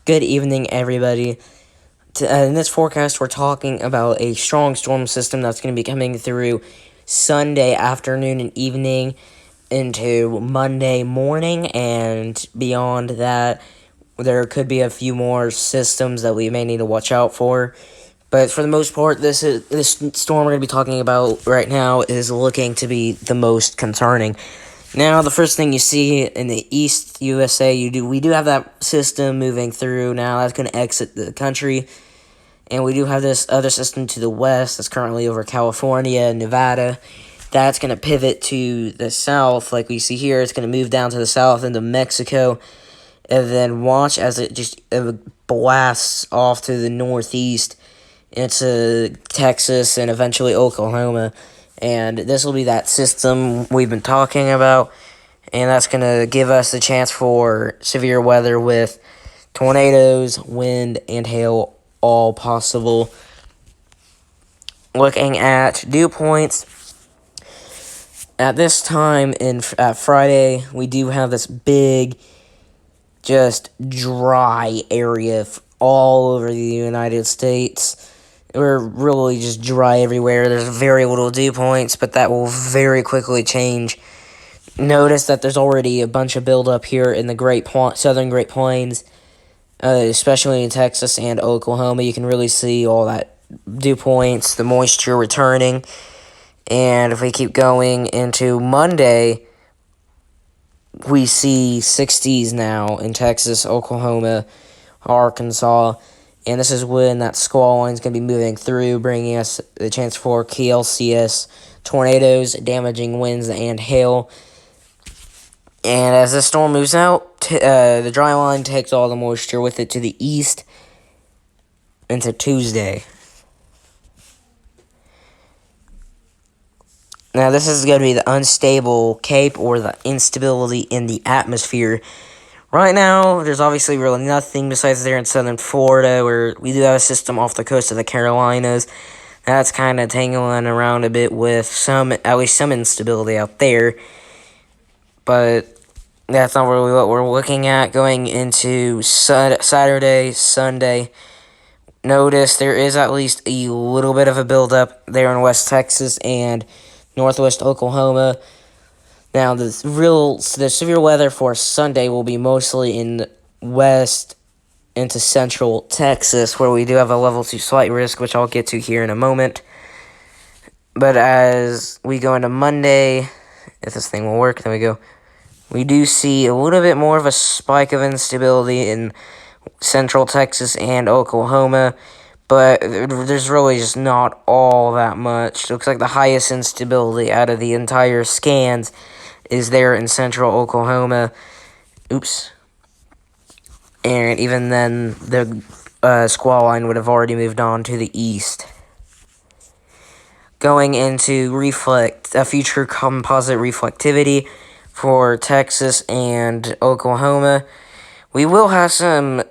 Good evening, everybody. In this forecast, we're talking about a strong storm system that's going to be coming through Sunday afternoon and evening into Monday morning, and beyond that, there could be a few more systems that we may need to watch out for. But for the most part, this storm we're going to be talking about right now is looking to be the most concerning. Now, the first thing you see in the East USA, we do have that system moving through now. That's going to exit the country. And we do have this other system to the west that's currently over California and Nevada. That's going to pivot to the south, like we see here. It's going to move down to the south into Mexico. And then watch as it blasts off to the northeast into Texas and eventually Oklahoma. And this will be that system we've been talking about. And that's going to give us the chance for severe weather with tornadoes, wind, and hail all possible. Looking at dew points, at this time at Friday, we do have this big, just dry area all over the United States. We're really just dry everywhere. There's very little dew points, but that will very quickly change. Notice that there's already a bunch of buildup here in the southern Great Plains, especially in Texas and Oklahoma. You can really see all that dew points, the moisture returning. And if we keep going into Monday, we see 60s now in Texas, Oklahoma, Arkansas. And this is when that squall line is going to be moving through, bringing us the chance for KLCS tornadoes, damaging winds, and hail. And as the storm moves out, the dry line takes all the moisture with it to the east into Tuesday. Now, this is going to be the unstable cape or the instability in the atmosphere. Right now, there's obviously really nothing besides there in southern Florida, where we do have a system off the coast of the Carolinas. That's kind of tangling around a bit with at least some instability out there. But that's not really what we're looking at going into Saturday, Sunday. Notice there is at least a little bit of a buildup there in West Texas and northwest Oklahoma. Now, the severe weather for Sunday will be mostly in west into central Texas, where we do have a level 2 slight risk, which I'll get to here in a moment. But as we go into Monday, if this thing will work, there we go. We do see a little bit more of a spike of instability in central Texas and Oklahoma, but there's really just not all that much. Looks like the highest instability out of the entire scans is there in central Oklahoma. Oops. And even then, the squall line would have already moved on to the east. Going into future composite reflectivity for Texas and Oklahoma, we will have some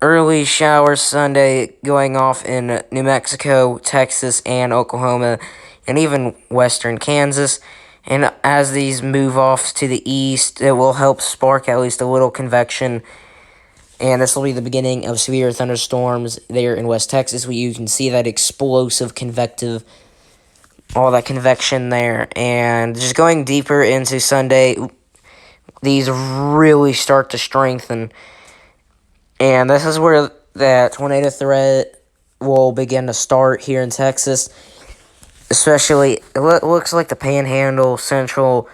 early showers Sunday going off in New Mexico, Texas, and Oklahoma, and even western Kansas. And as these move off to the east, it will help spark at least a little convection. And this will be the beginning of severe thunderstorms there in West Texas, where you can see that explosive all that convection there. And just going deeper into Sunday, these really start to strengthen. And this is where that tornado threat will begin to start here in Texas. Especially, it looks like the Panhandle, Central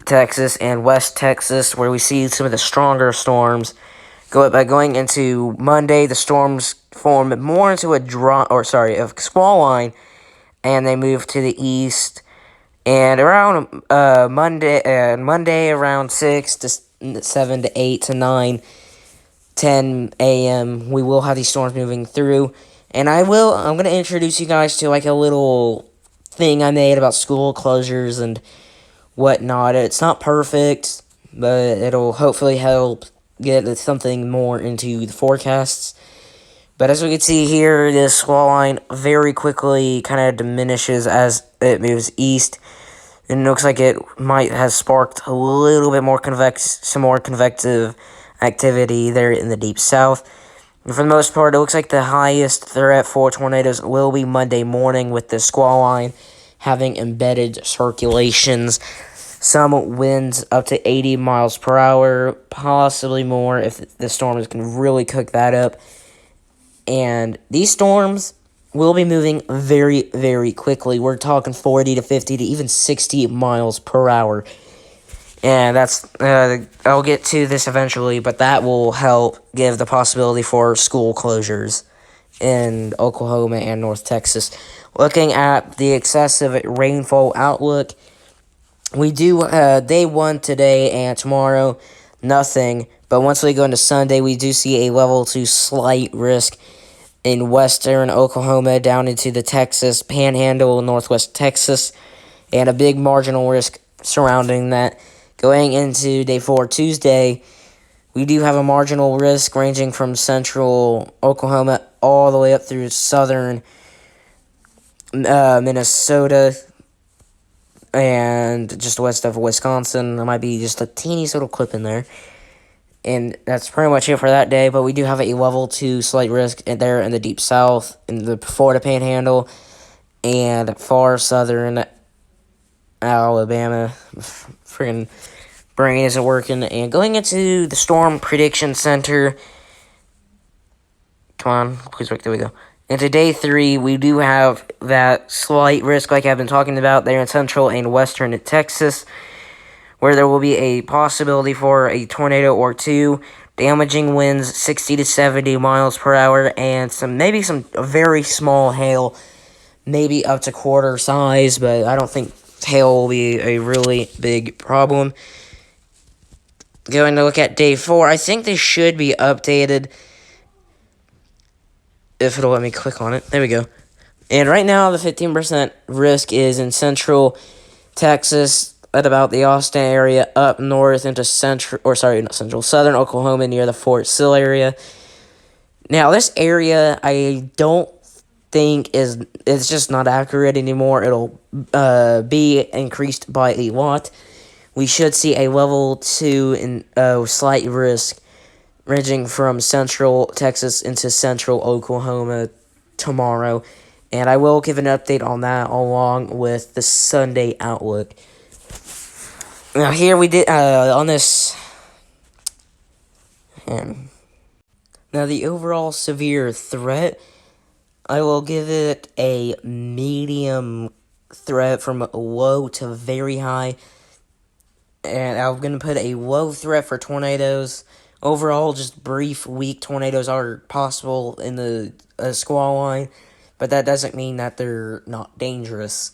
Texas, and West Texas, where we see some of the stronger storms. Going into Monday, the storms form more into a squall line, and they move to the east. And around Monday around 6 to 7 to 8 to 9, 10 a.m., we will have these storms moving through. And I'm going to introduce you guys to like a little thing I made about school closures and whatnot. It's not perfect, but it'll hopefully help get something more into the forecasts. But as we can see here, this squall line very quickly kind of diminishes as it moves east. And it looks like it might have sparked a little bit more some more convective activity there in the deep south. And for the most part, it looks like the highest threat for tornadoes will be Monday morning, with the squall line having embedded circulations. Some winds up to 80 miles per hour, possibly more if the storms can really cook that up. And these storms will be moving very, very quickly. We're talking 40 to 50 to even 60 miles per hour. And that's, I'll get to this eventually, but that will help give the possibility for school closures in Oklahoma and North Texas. Looking at the excessive rainfall outlook, we do, day one today and tomorrow, nothing. But once we go into Sunday, we do see a level 2 slight risk in western Oklahoma down into the Texas Panhandle, northwest Texas, and a big marginal risk surrounding that. Going into day 4, Tuesday, we do have a marginal risk ranging from central Oklahoma all the way up through southern Minnesota and just west of Wisconsin. There might be just a teeny little clip in there. And that's pretty much it for that day, but we do have a level 2 slight risk there in the deep south, in the Florida Panhandle, and far southern Alabama. Friggin' brain isn't working. And going into the Storm Prediction Center, come on, please work, there we go. Into day 3, we do have that slight risk like I've been talking about there in central and western Texas, where there will be a possibility for a tornado or two, damaging winds 60 to 70 miles per hour, and maybe some very small hail, maybe up to quarter size, but I don't think hail will be a really big problem. Going to look at day 4, I think this should be updated, if it'll let me click on it. There we go. And right now, the 15% risk is in central Texas, at about the Austin area, up north into southern Oklahoma near the Fort Sill area. Now, this area, I don't think it's just not accurate anymore. It'll be increased by a lot. We should see a level 2 in slight risk ranging from central Texas into central Oklahoma tomorrow. And I will give an update on that along with the Sunday outlook. Now here we did, on this, now the overall severe threat, I will give it a medium threat from low to very high, and I'm going to put a low threat for tornadoes. Overall, just brief, weak tornadoes are possible in the squall line, but that doesn't mean that they're not dangerous.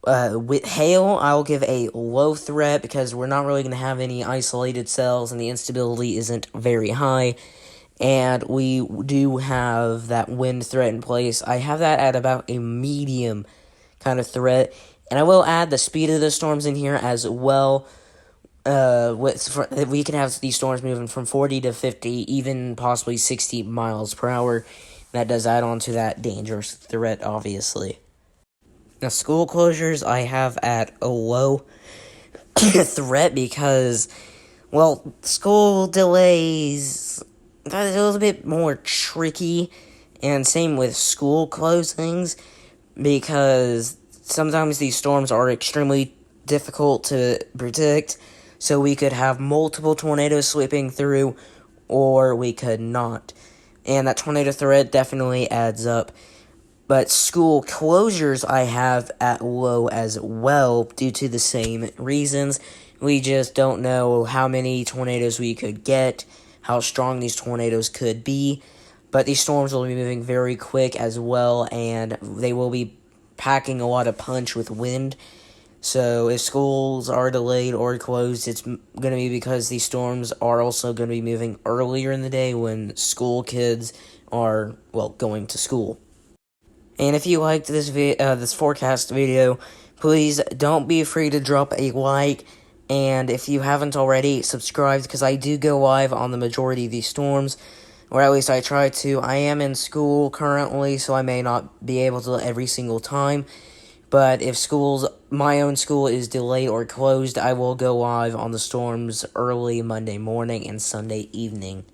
With hail, I'll give a low threat because we're not really going to have any isolated cells and the instability isn't very high. And we do have that wind threat in place. I have that at about a medium kind of threat. And I will add the speed of the storms in here as well. We can have these storms moving from 40 to 50, even possibly 60 miles per hour. That does add on to that dangerous threat, obviously. Now, school closures I have at a low threat because, well, school delays, that's a little bit more tricky, and same with school closings, because sometimes these storms are extremely difficult to predict, so we could have multiple tornadoes sweeping through, or we could not, and that tornado threat definitely adds up. But school closures I have at low as well due to the same reasons. We just don't know how many tornadoes we could get, how strong these tornadoes could be. But these storms will be moving very quick as well, and they will be packing a lot of punch with wind. So if schools are delayed or closed, it's going to be because these storms are also going to be moving earlier in the day when school kids are, well, going to school. And if you liked this forecast video, please don't be afraid to drop a like, and if you haven't already, subscribe, because I do go live on the majority of these storms, or at least I try to. I am in school currently, so I may not be able to every single time, But if my own school is delayed or closed, I will go live on the storms early Monday morning and Sunday evening.